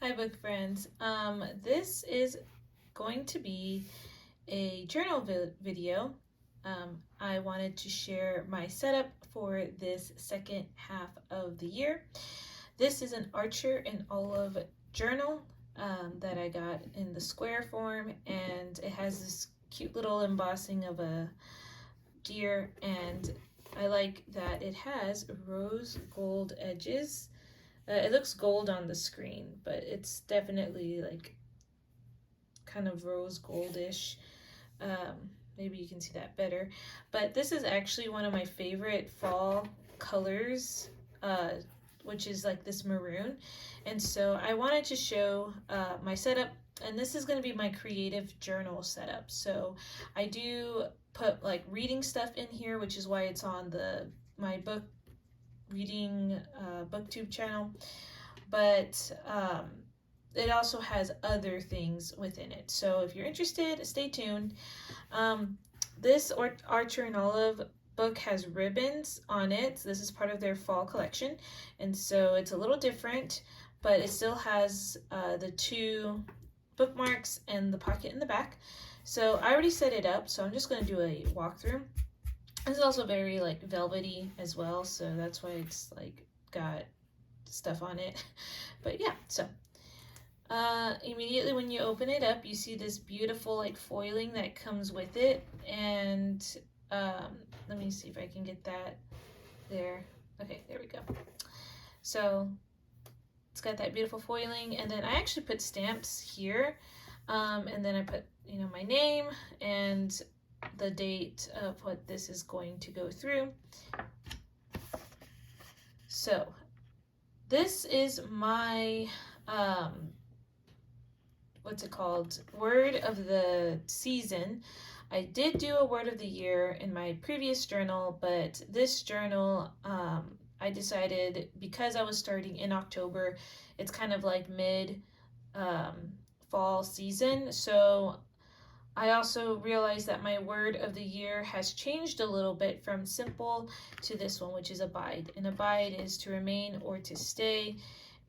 Hi, book friends. This is going to be a journal video. I wanted to share my setup for this second half of the year. This is an Archer and Olive journal that I got in the square form, and it has this cute little embossing of a deer, and I like that it has rose gold edges. It looks gold on the screen, but it's definitely like kind of rose goldish. Maybe you can see that better. But this is actually one of my favorite fall colors, uh, which is like this maroon. And so I wanted to show my setup, and this is going to be my creative journal setup. So I do put like reading stuff in here, which is why it's on my book reading booktube channel, but it also has other things within it. So if you're interested, stay tuned. This Archer and Olive book has ribbons on it. This is part of their fall collection, and so it's a little different, but it still has the two bookmarks and the pocket in the back. So I already set it up, so I'm just going to do a walkthrough. This is also very like velvety as well, so that's why it's like got stuff on it. But yeah, so immediately when you open it up, you see this beautiful like foiling that comes with it, and let me see if I can get that there. Okay, there we go. So it's got that beautiful foiling, and then I actually put stamps here, and then I put my name and the date of what this is going to go through. So this is my what's it called, word of the season. I did do a word of the year in my previous journal, but this journal I decided, because I was starting in October, it's kind of like mid fall season, so I also realized that my word of the year has changed a little bit from simple to this one, which is abide. And abide is to remain or to stay.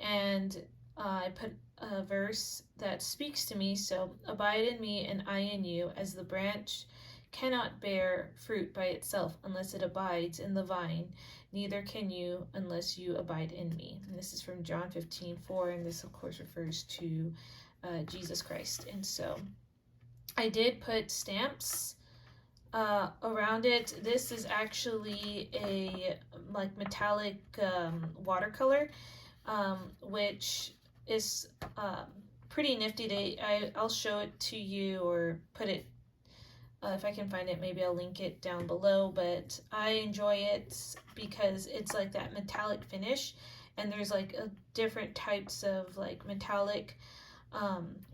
And I put a verse that speaks to me. So, abide in me and I in you, as the branch cannot bear fruit by itself unless it abides in the vine, neither can you unless you abide in me. And this is from John 15:4, and this of course refers to Jesus Christ. And so I did put stamps around it. This is actually a like metallic watercolor, which is pretty nifty. I'll show it to you, or put it, if I can find it, maybe I'll link it down below, but I enjoy it because it's like that metallic finish, and there's like different types of like metallic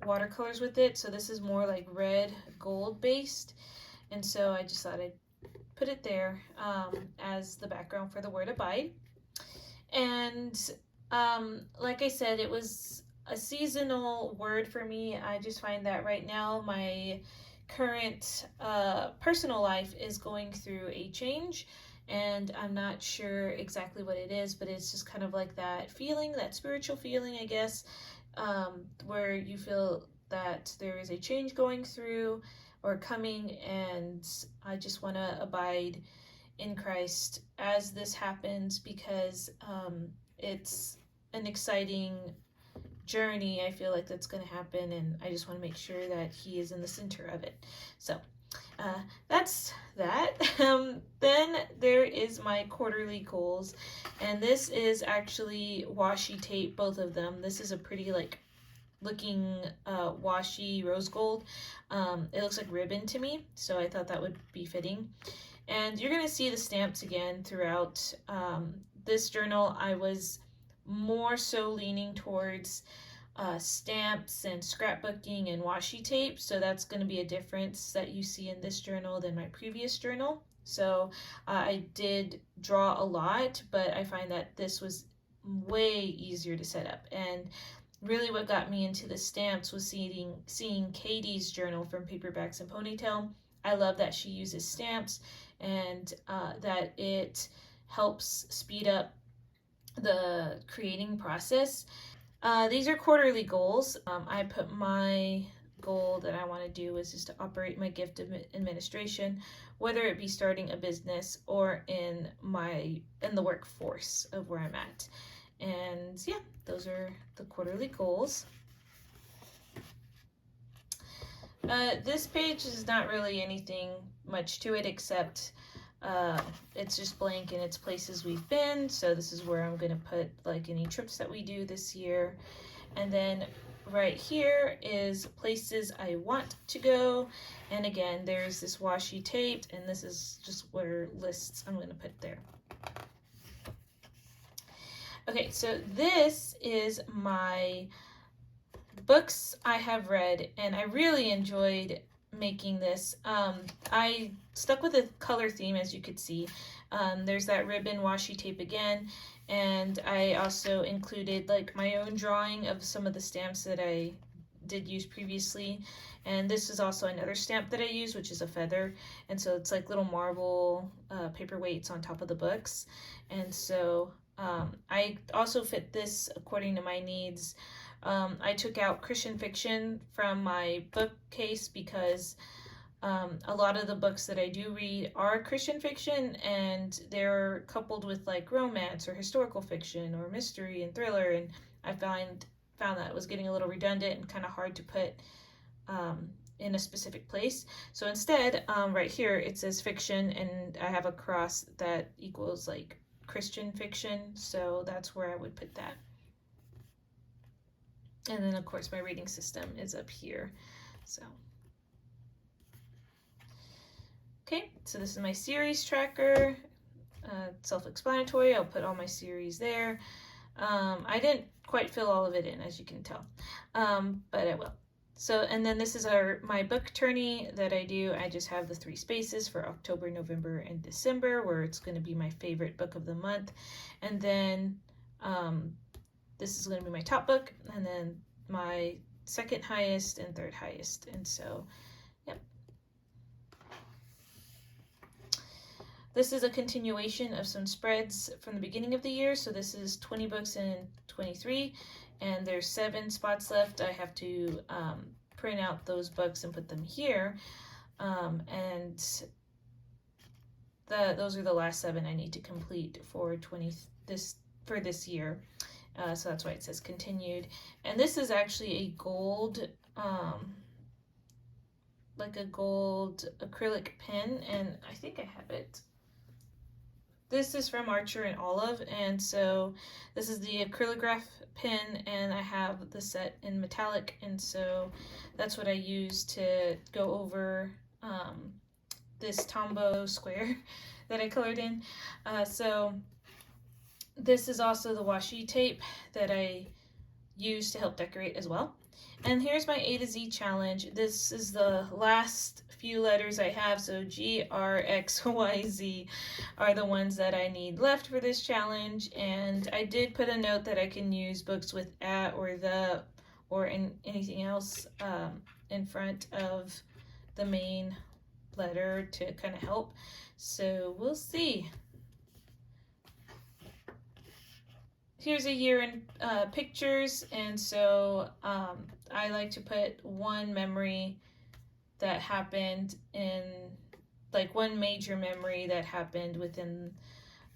watercolors with it. So this is more like red gold based, and so I just thought I'd put it there as the background for the word abide. And like I said, it was a seasonal word for me. I just find that right now my current personal life is going through a change, and I'm not sure exactly what it is, but it's just kind of like that feeling, that spiritual feeling, I guess, where you feel that there is a change going through or coming, and I just want to abide in Christ as this happens, because it's an exciting journey. I feel like that's going to happen, and I just want to make sure that He is in the center of it. So that's that. Then there is my quarterly goals, and this is actually washi tape, both of them. This is a pretty like looking washi rose gold. It looks like ribbon to me, so I thought that would be fitting. And you're going to see the stamps again throughout this journal. I was more so leaning towards stamps and scrapbooking and washi tape, so that's going to be a difference that you see in this journal than my previous journal. So I did draw a lot, but I find that this was way easier to set up. And really what got me into the stamps was seeing Katie's journal from Paperbacks and Ponytail. I love that she uses stamps, and that it helps speed up the creating process. These are quarterly goals. I put my goal that I want to do is just to operate my gift of administration, whether it be starting a business or in the workforce of where I'm at. And yeah, those are the quarterly goals. This page is not really anything much to it except it's just blank and it's places we've been. So this is where I'm going to put like any trips that we do this year. And then right here is places I want to go. And again, there's this washi tape, and this is just where lists I'm going to put there. Okay, so this is my books I have read, and I really enjoyed making this. I stuck with a color theme, as you could see. There's that ribbon washi tape again, and I also included like my own drawing of some of the stamps that I did use previously. And this is also another stamp that I use, which is a feather, and so it's like little marble paperweights on top of the books. And so I also fit this according to my needs. I took out Christian fiction from my bookcase because a lot of the books that I do read are Christian fiction, and they're coupled with like romance or historical fiction or mystery and thriller, and I found that it was getting a little redundant and kind of hard to put in a specific place. So instead, right here it says fiction, and I have a cross that equals like Christian fiction, so that's where I would put that. And then of course my rating system is up here. So okay, so this is my series tracker. Self-explanatory. I'll put all my series there. I didn't quite fill all of it in, as you can tell, but I will. So, and then this is my book tourney that I do. I just have the 3 spaces for October, November, and December, where it's going to be my favorite book of the month. And then this is going to be my top book, and then my second highest and third highest. And so, yep. This is a continuation of some spreads from the beginning of the year. So this is 20 books in 23, and there's 7 spots left. I have to print out those books and put them here. And those are the last 7 I need to complete for this year. So that's why it says continued. And this is actually a gold, like a gold acrylic pen, and I think I have it. This is from Archer and Olive, and so this is the acrylograph pen, and I have the set in metallic, and so that's what I use to go over this Tombow square that I colored in. So this is also the washi tape that I use to help decorate as well. And here's my A to Z challenge. This is the last few letters I have, so G, R, X, Y, Z are the ones that I need left for this challenge. And I did put a note that I can use books with at or the or anything else in front of the main letter to kind of help. So we'll see. Here's a year in pictures, and so I like to put one memory that happened in, like one major memory that happened within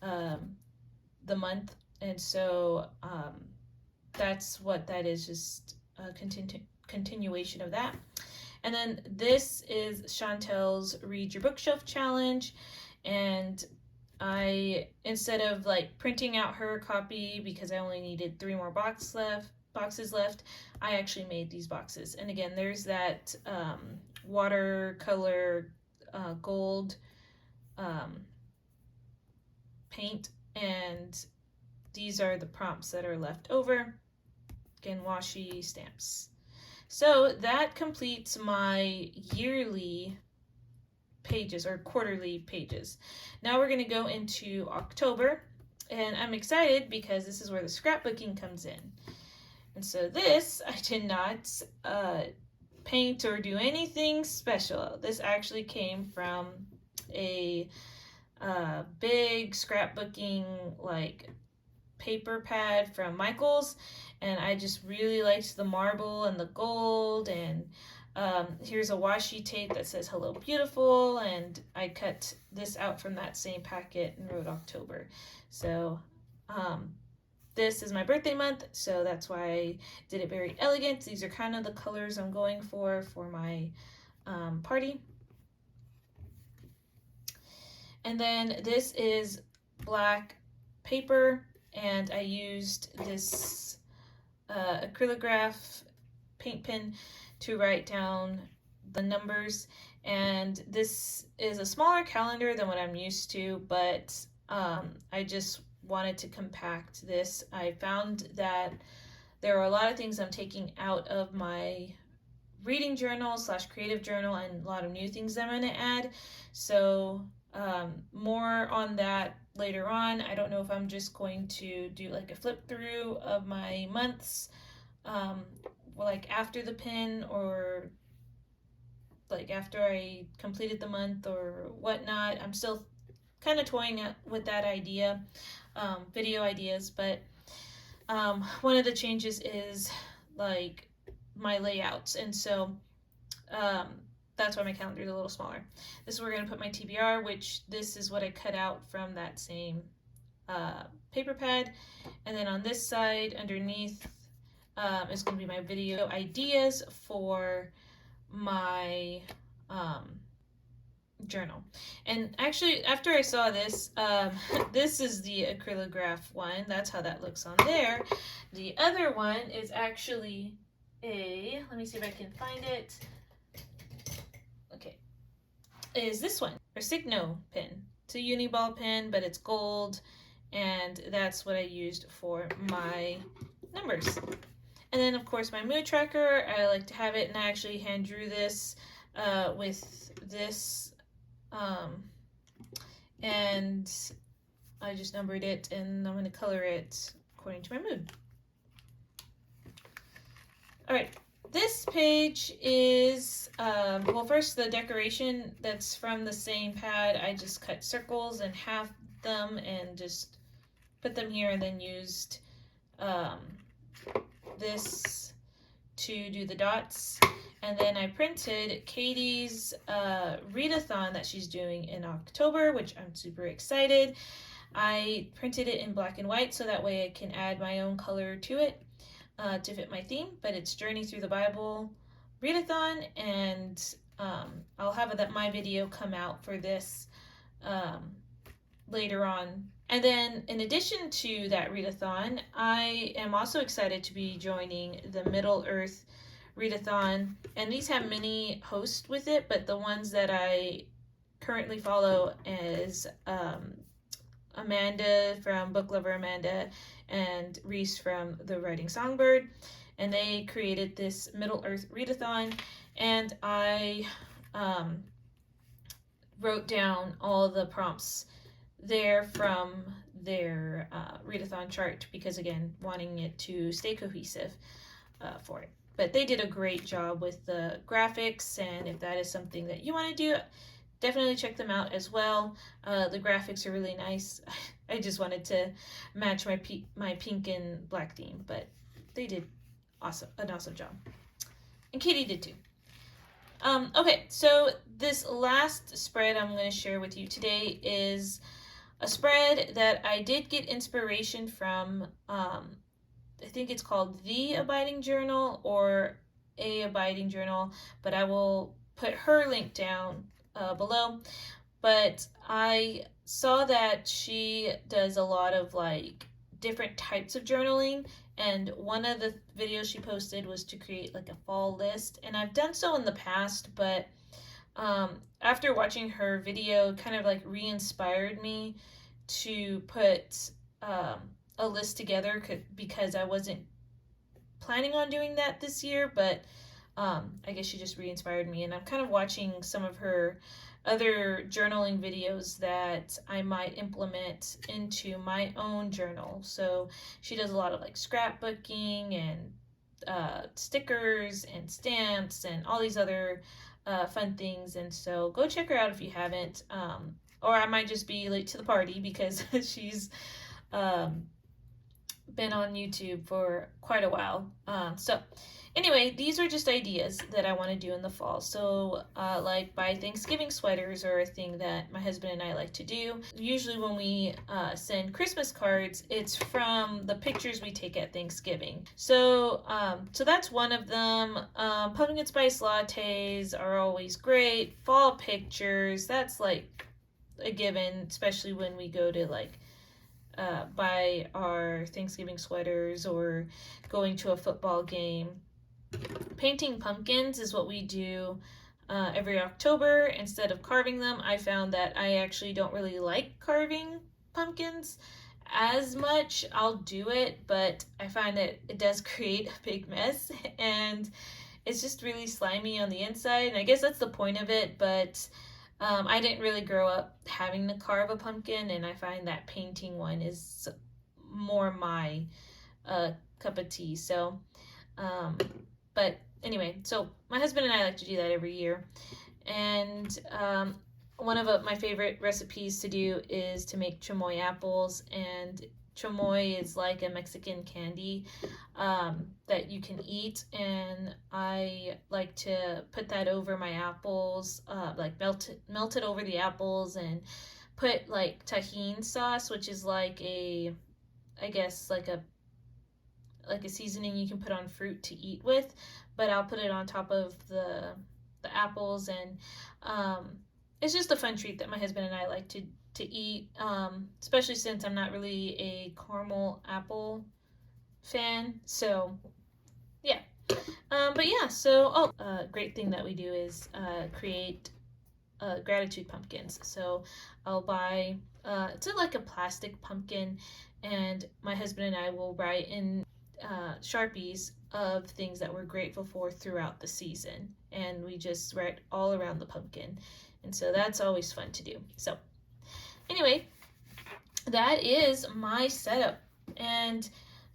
the month, and so that's what that is, just a continuation of that. And then this is Chantel's Read Your Bookshelf Challenge, and I, instead of like printing out her copy because I only needed 3 more boxes left, I actually made these boxes. And again, there's that watercolor gold paint, and these are the prompts that are left over. Again, washi stamps. So that completes my yearly pages or quarterly pages. Now we're going to go into October, and I'm excited because this is where the scrapbooking comes in. And so this, I did not paint or do anything special. This actually came from a big scrapbooking like paper pad from Michaels, and I just really liked the marble and the gold. And here's a washi tape that says "Hello Beautiful," and I cut this out from that same packet and wrote October. So this is my birthday month, so that's why I did it very elegant. These are kind of the colors I'm going for my party. And then this is black paper, and I used this acrylograph paint pen to write down the numbers. And this is a smaller calendar than what I'm used to, but I just wanted to compact this. I found that there are a lot of things I'm taking out of my reading journal / creative journal, and a lot of new things I'm going to add. So more on that later on. I don't know if I'm just going to do like a flip through of my months, like after the pin, or like after I completed the month or whatnot. I'm still kind of toying with that idea, video ideas, but one of the changes is like my layouts, and so that's why my calendar is a little smaller. This is where we're going to put my TBR, which this is what I cut out from that same paper pad. And then on this side underneath is going to be my video ideas for my journal. And actually, after I saw this, this is the acrylograph one. That's how that looks on there. The other one is actually let me see if I can find it. Okay, is this one, or Signo pen. It's a Uniball pen, but it's gold, and that's what I used for my numbers. And then, of course, my mood tracker. I like to have it, and I actually hand drew this with this, and I just numbered it, and I'm going to color it according to my mood. All right. This page is, well, first the decoration that's from the same pad. I just cut circles and halved them and just put them here, and then used this to do the dots. And then I printed Katie's readathon that she's doing in October, which I'm super excited. I printed it in black and white so that way I can add my own color to it to fit my theme, but it's Journey Through the Bible readathon, and I'll have my video come out for this later on. And then in addition to that readathon, I am also excited to be joining the Middle Earth readathon, and these have many hosts with it, but the ones that I currently follow is Amanda from Book Lover Amanda and Reese from The Writing Songbird, and they created this Middle Earth readathon, and I wrote down all the prompts there from their readathon chart, because again, wanting it to stay cohesive for it. But they did a great job with the graphics, and if that is something that you want to do, definitely check them out as well. The graphics are really nice. I just wanted to match my pink and black theme, but they did an awesome job. And Katie did too. Okay, so this last spread I'm going to share with you today is a spread that I did get inspiration from. I think it's called The Abiding Journal or A Abiding Journal, but I will put her link down below. But I saw that she does a lot of like different types of journaling, and one of the videos she posted was to create like a fall list, and I've done so in the past, but after watching her video, kind of like re-inspired me to put a list together, because I wasn't planning on doing that this year, but I guess she just re-inspired me, and I'm kind of watching some of her other journaling videos that I might implement into my own journal. So she does a lot of like scrapbooking and stickers and stamps and all these other fun things, and so go check her out if you haven't, or I might just be late to the party because she's been on YouTube for quite a while. So anyway, these are just ideas that I want to do in the fall. So like buy Thanksgiving sweaters are a thing that my husband and I like to do. Usually when we send Christmas cards, it's from the pictures we take at Thanksgiving. So so that's one of them. Pumpkin spice lattes are always great. Fall pictures, that's like a given, especially when we go to like buy our Thanksgiving sweaters or going to a football game. Painting pumpkins is what we do every October instead of carving them. I found that I actually don't really like carving pumpkins as much. I'll do it, but I find that it does create a big mess and it's just really slimy on the inside. And I guess that's the point of it, but I didn't really grow up having to carve a pumpkin, and I find that painting one is more my cup of tea. So, but anyway, so my husband and I like to do that every year. And one of my favorite recipes to do is to make chamoy apples, and chamoy is like a Mexican candy that you can eat, and I like to put that over my apples, like melt it over the apples, and put like Tajín sauce, which is like I guess like a seasoning you can put on fruit to eat with, but I'll put it on top of the apples, and it's just a fun treat that my husband and I like to eat, especially since I'm not really a caramel apple fan. So yeah, but yeah, so great thing that we do is create gratitude pumpkins. So I'll buy it's like a plastic pumpkin, and my husband and I will write in Sharpies of things that we're grateful for throughout the season, and we just write all around the pumpkin, and so that's always fun to do. So anyway, that is my setup, and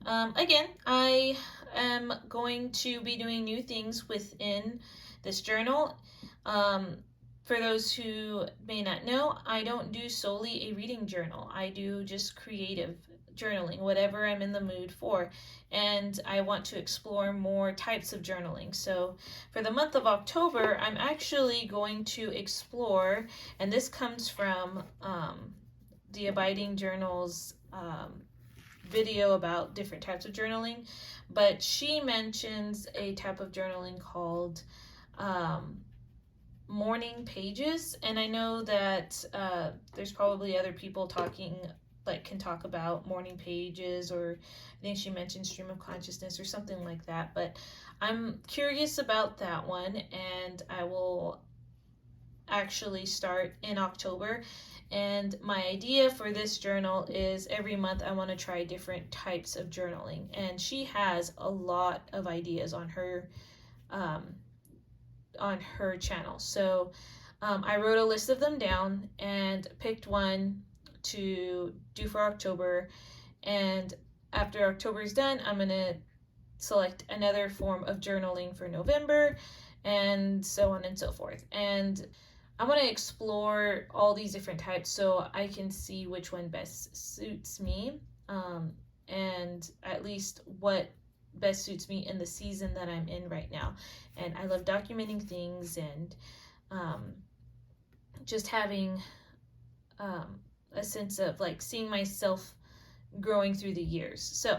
again, I am going to be doing new things within this journal. For those who may not know, I don't do solely a reading journal. I do just creative journaling, whatever I'm in the mood for, and I want to explore more types of journaling. So for the month of October, I'm actually going to explore, and this comes from the Abiding Journals video about different types of journaling, but she mentions a type of journaling called morning pages, and I know that there's probably other people talking like can talk about morning pages, or I think she mentioned stream of consciousness or something like that, but I'm curious about that one, and I will actually start in October. And my idea for this journal is every month I want to try different types of journaling, and she has a lot of ideas on her channel. So I wrote a list of them down and picked one to do for October, and after October is done, I'm gonna select another form of journaling for November, and so on and so forth. And I want to explore all these different types so I can see which one best suits me, and at least what best suits me in the season that I'm in right now. And I love documenting things, and just having a sense of like seeing myself growing through the years. So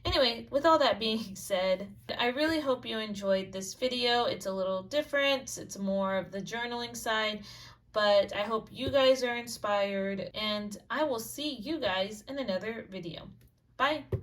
anyway, with all that being said, I really hope you enjoyed this video. It's a little different. It's more of the journaling side, but I hope you guys are inspired, and I will see you guys in another video. Bye.